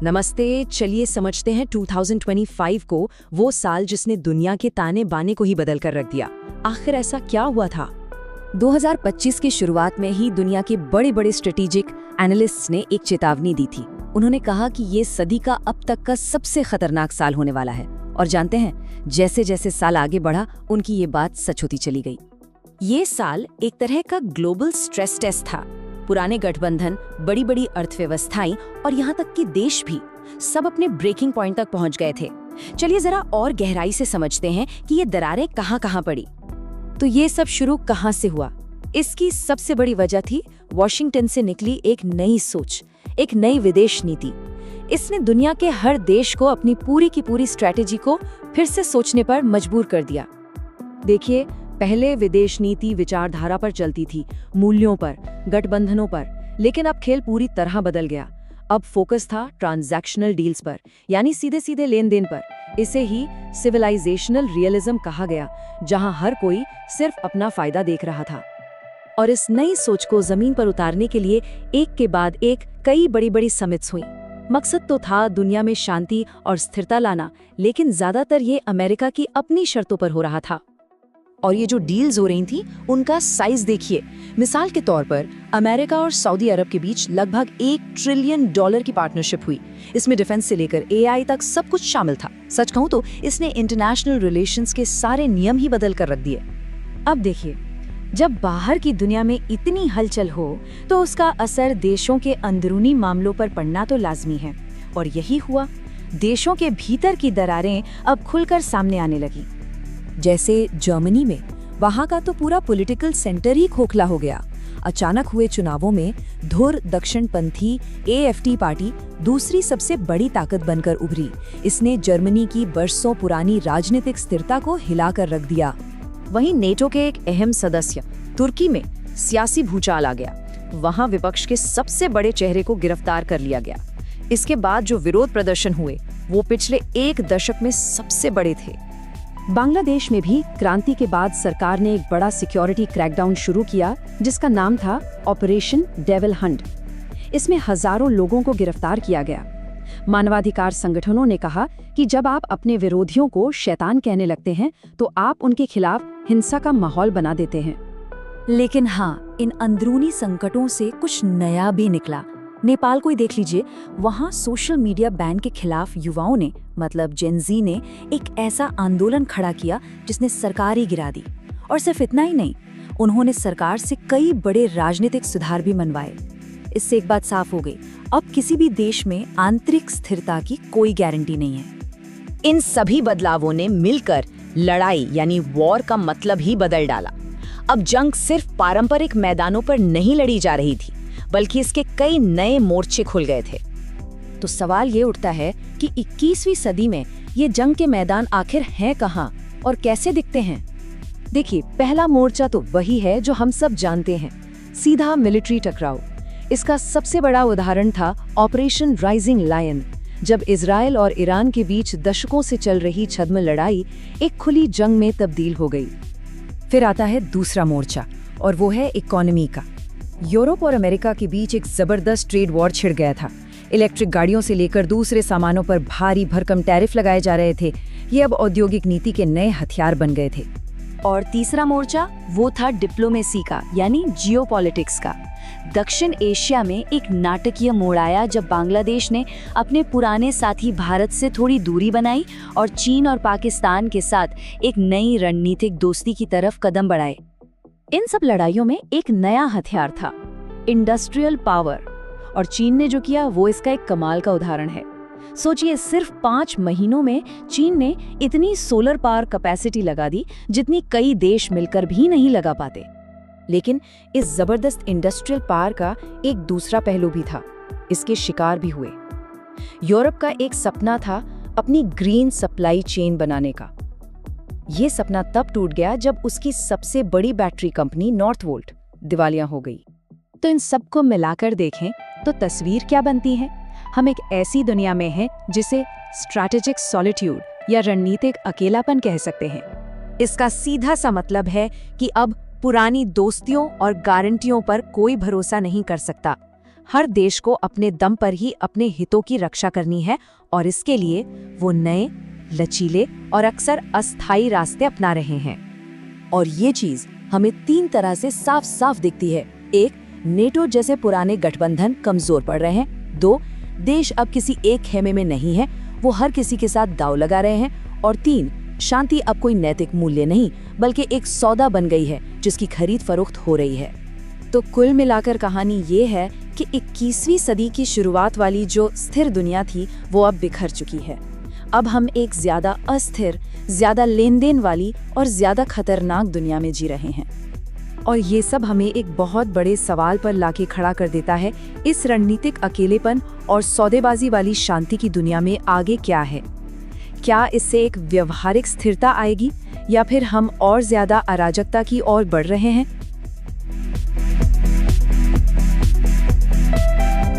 नमस्ते। चलिए समझते हैं 2025 को, वो साल जिसने दुनिया के ताने बाने को ही बदल कर रख दिया। आखिर ऐसा क्या हुआ था? 2025 की शुरुआत में ही दुनिया के बड़े बड़े स्ट्रेटेजिक एनालिस्ट्स ने एक चेतावनी दी थी। उन्होंने कहा कि ये सदी का अब तक का सबसे खतरनाक साल होने वाला है। और जानते हैं, जैसे जैसे साल आगे बढ़ा, उनकी ये बात सच होती चली गई। ये साल एक तरह का ग्लोबल स्ट्रेस टेस्ट था। पुराने गठबंधन, बड़ी बड़ी अर्थव्यवस्थाएं और यहाँ तक कि देश भी सब अपने ब्रेकिंग पॉइंट तक पहुंच गए थे। चलिए जरा और गहराई से समझते हैं कि ये दरारें कहाँ पड़ी। तो ये सब शुरू कहाँ से हुआ? इसकी सबसे बड़ी वजह थी वॉशिंगटन से निकली एक नई सोच, एक नई विदेश नीति। इसने दुनिया के हर देश को अपनी पूरी की पूरी स्ट्रैटेजी को फिर से सोचने पर मजबूर कर दिया। देखिए, पहले विदेश नीति विचारधारा पर चलती थी, मूल्यों पर, गठबंधनों पर, लेकिन अब खेल पूरी तरह बदल गया। अब फोकस था ट्रांजैक्शनल डील्स पर, यानी सीधे सीधे लेन देन पर। इसे ही सिविलाइजेशनल रियलिज्म कहा गया, जहां हर कोई सिर्फ अपना फायदा देख रहा था। और इस नई सोच को जमीन पर उतारने के लिए एक के बाद एक कई बड़ी बड़ी समिट्स हुई। मकसद तो था दुनिया में शांति और स्थिरता लाना, लेकिन ज्यादातर ये अमेरिका की अपनी शर्तों पर हो रहा था। और ये जो डील्स हो रही थी, उनका साइज देखिए। मिसाल के तौर पर अमेरिका और सऊदी अरब के बीच लगभग $1 ट्रिलियन की पार्टनरशिप हुई। इसमें डिफेंस से लेकर AI तक सब कुछ शामिल था। सच कहूं तो इसने इंटरनेशनल रिलेशंस के सारे नियम ही बदल कर रख दिए। अब देखिए, जब बाहर की दुनिया में इतनी हलचल हो, तो उसका असर देशों के अंदरूनी मामलों पर पड़ना तो लाजमी है। और यही हुआ। देशों के भीतर की दरारें अब खुलकर सामने आने लगी। जैसे जर्मनी में, वहां का तो पूरा पॉलिटिकल सेंटर ही खोखला हो गया। अचानक हुए चुनावों में धुर दक्षिणपंथी AfD पार्टी दूसरी सबसे बड़ी ताकत बनकर उभरी। इसने जर्मनी की बरसों पुरानी राजनीतिक स्थिरता को हिलाकर रख दिया। वहीं नेटो के एक अहम सदस्य तुर्की में सियासी भूचाल आ गया। वहां विपक्ष के सबसे बड़े चेहरे को गिरफ्तार कर लिया गया। इसके बाद जो विरोध प्रदर्शन हुए, वो पिछले एक दशक में सबसे बड़े थे। बांग्लादेश में भी क्रांति के बाद सरकार ने एक बड़ा सिक्योरिटी क्रैकडाउन शुरू किया, जिसका नाम था ऑपरेशन डेविल हंट। इसमें हजारों लोगों को गिरफ्तार किया गया। मानवाधिकार संगठनों ने कहा कि जब आप अपने विरोधियों को शैतान कहने लगते हैं, तो आप उनके खिलाफ हिंसा का माहौल बना देते हैं। लेकिन हाँ, इन अंदरूनी संकटों से कुछ नया भी निकला। नेपाल को ही देख लीजिए। वहाँ सोशल मीडिया बैन के खिलाफ युवाओं ने, मतलब जेन ज़ी ने, एक ऐसा आंदोलन खड़ा किया जिसने सरकार ही गिरा दी। और सिर्फ इतना ही नहीं, उन्होंने सरकार से कई बड़े राजनीतिक सुधार भी मनवाए। इससे एक बात साफ हो गई, अब किसी भी देश में आंतरिक स्थिरता की कोई गारंटी नहीं है। इन सभी बदलावों ने मिलकर लड़ाई यानी वॉर का मतलब ही बदल डाला। अब जंग सिर्फ पारंपरिक मैदानों पर नहीं लड़ी जा रही थी, बल्कि इसके कई नए मोर्चे खुल गए थे। तो सवाल ये उठता है कि 21वीं सदी में ये जंग के मैदान आखिर हैं कहाँ और कैसे दिखते हैं? देखिए, पहला मोर्चा तो वही है जो हम सब जानते हैं, सीधा मिलिट्री टकराव। इसका सबसे बड़ा उदाहरण था ऑपरेशन राइजिंग लायन, जब इजराइल और ईरान के बीच दशकों से चल रही छद्म लड़ाई एक खुली जंग में तब्दील हो गई। फिर आता है दूसरा मोर्चा, और वो है इकोनॉमी का। यूरोप और अमेरिका के बीच एक जबरदस्त ट्रेड वॉर छिड़ गया था। इलेक्ट्रिक गाड़ियों से लेकर दूसरे सामानों पर भारी भरकम टैरिफ लगाए जा रहे थे। ये अब औद्योगिक नीति के नए हथियार बन गए थे। और तीसरा मोर्चा, वो था डिप्लोमेसी का, यानी जियोपॉलिटिक्स का। दक्षिण एशिया में एक नाटकीय मोड़ आया जब बांग्लादेश ने अपने पुराने साथी भारत से थोड़ी दूरी बनाई और चीन और पाकिस्तान के साथ एक नई रणनीतिक दोस्ती की तरफ कदम बढ़ाए। इन सब लड़ाइयों में एक नया हथियार था, इंडस्ट्रियल पावर। और चीन ने जो किया, वो इसका एक कमाल का उदाहरण है। सोचिए, सिर्फ 5 महीनों में चीन ने इतनी सोलर पावर कैपेसिटी लगा दी जितनी कई देश मिलकर भी नहीं लगा पाते। लेकिन इस जबरदस्त इंडस्ट्रियल पावर का एक दूसरा पहलू भी था। इसके शिकार भी हुए। यूरोप का एक सपना था अपनी ग्रीन सप्लाई चेन बनाने का। ये सपना तब टूट गया जब उसकी सबसे बड़ी बैटरी कंपनी नॉर्थवोल्ट दिवालिया हो गई। तो इन सबको मिलाकर देखें तो तस्वीर क्या बनती है? हम एक ऐसी दुनिया में हैं जिसे स्ट्रैटेजिक सॉलिट्यूड या रणनीतिक अकेलापन कह सकते हैं। इसका सीधा सा मतलब है कि अब पुरानी दोस्तियों और गारंटियों पर कोई भरोसा नहीं कर सकता। हर देश को अपने दम पर ही अपने हितों की रक्षा करनी है और इसके लिए वो नए, लचीले और अक्सर अस्थायी रास्ते अपना रहे हैं। और ये चीज हमें 3 तरह से साफ साफ दिखती है। 1, नेटो जैसे पुराने गठबंधन कमजोर पड़ रहे हैं। 2, देश अब किसी एक खेमे में नहीं है, वो हर किसी के साथ दांव लगा रहे हैं। और 3, शांति अब कोई नैतिक मूल्य नहीं बल्कि एक सौदा बन गई है जिसकी खरीद फरोख्त हो रही है। तो कुल मिलाकर कहानी ये है कि 21वीं सदी की शुरुआत वाली जो स्थिर दुनिया थी वो अब बिखर चुकी है। अब हम एक ज्यादा अस्थिर, ज्यादा लेन देन वाली और ज्यादा खतरनाक दुनिया में जी रहे हैं। और ये सब हमें एक बहुत बड़े सवाल पर लाके खड़ा कर देता है, इस रणनीतिक अकेलेपन और सौदेबाजी वाली शांति की दुनिया में आगे क्या है? क्या इससे एक व्यवहारिक स्थिरता आएगी या फिर हम और ज्यादा अराजकता की ओर बढ़ रहे हैं?